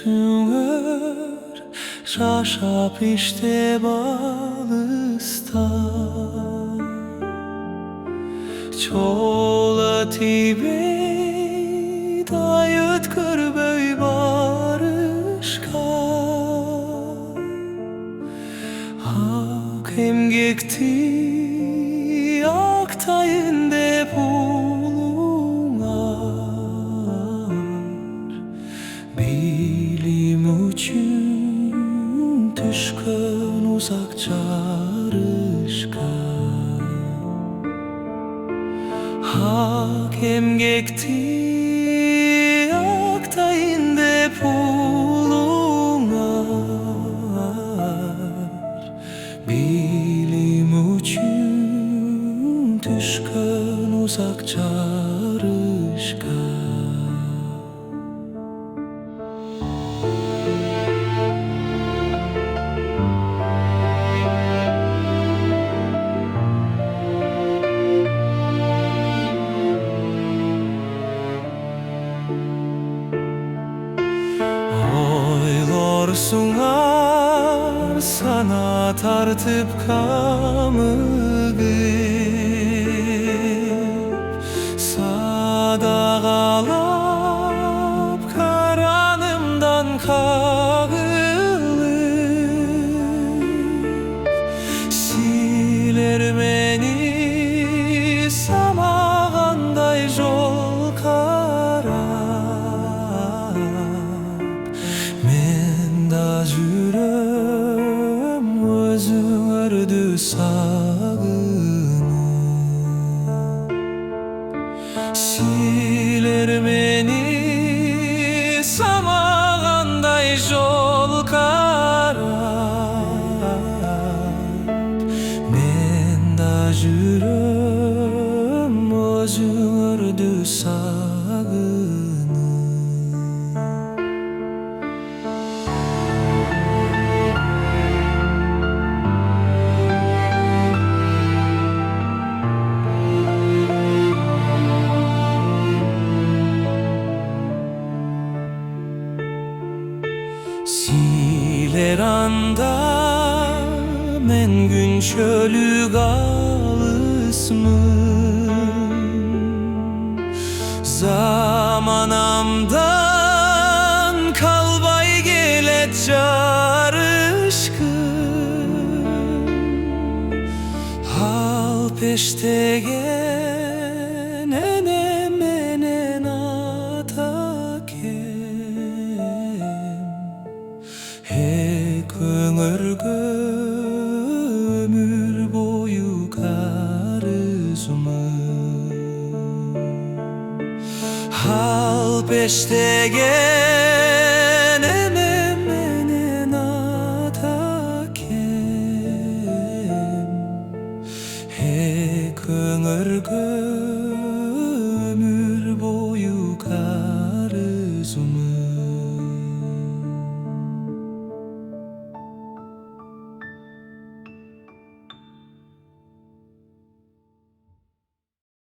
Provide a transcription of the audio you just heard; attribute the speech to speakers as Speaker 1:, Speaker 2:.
Speaker 1: Tünger şaşap işte balıstan Çola tibe dayıt kırböy barışka Hak emgekti aktayında bulunar Bilim üçün düşkün uzak çarışka Hak emgekti aktayında bulunar Bilim üçün düşkün uzak çarışka Oylarsunar sana tartıp kamıgıp Sadağalap karanımdan kağılıp Siler beni samağanday yol karap Men da jürem özüңөрдү sagınıp Siler beni samağanday yol karap Men da jürem özüңөрдү sagınıp Siler anda men gün çölü galısmın Zamanamdan kalbay gelet carışkın Hal peştegen enem enen atakem Köngörgө ömür boyu karızmın Hal peştegen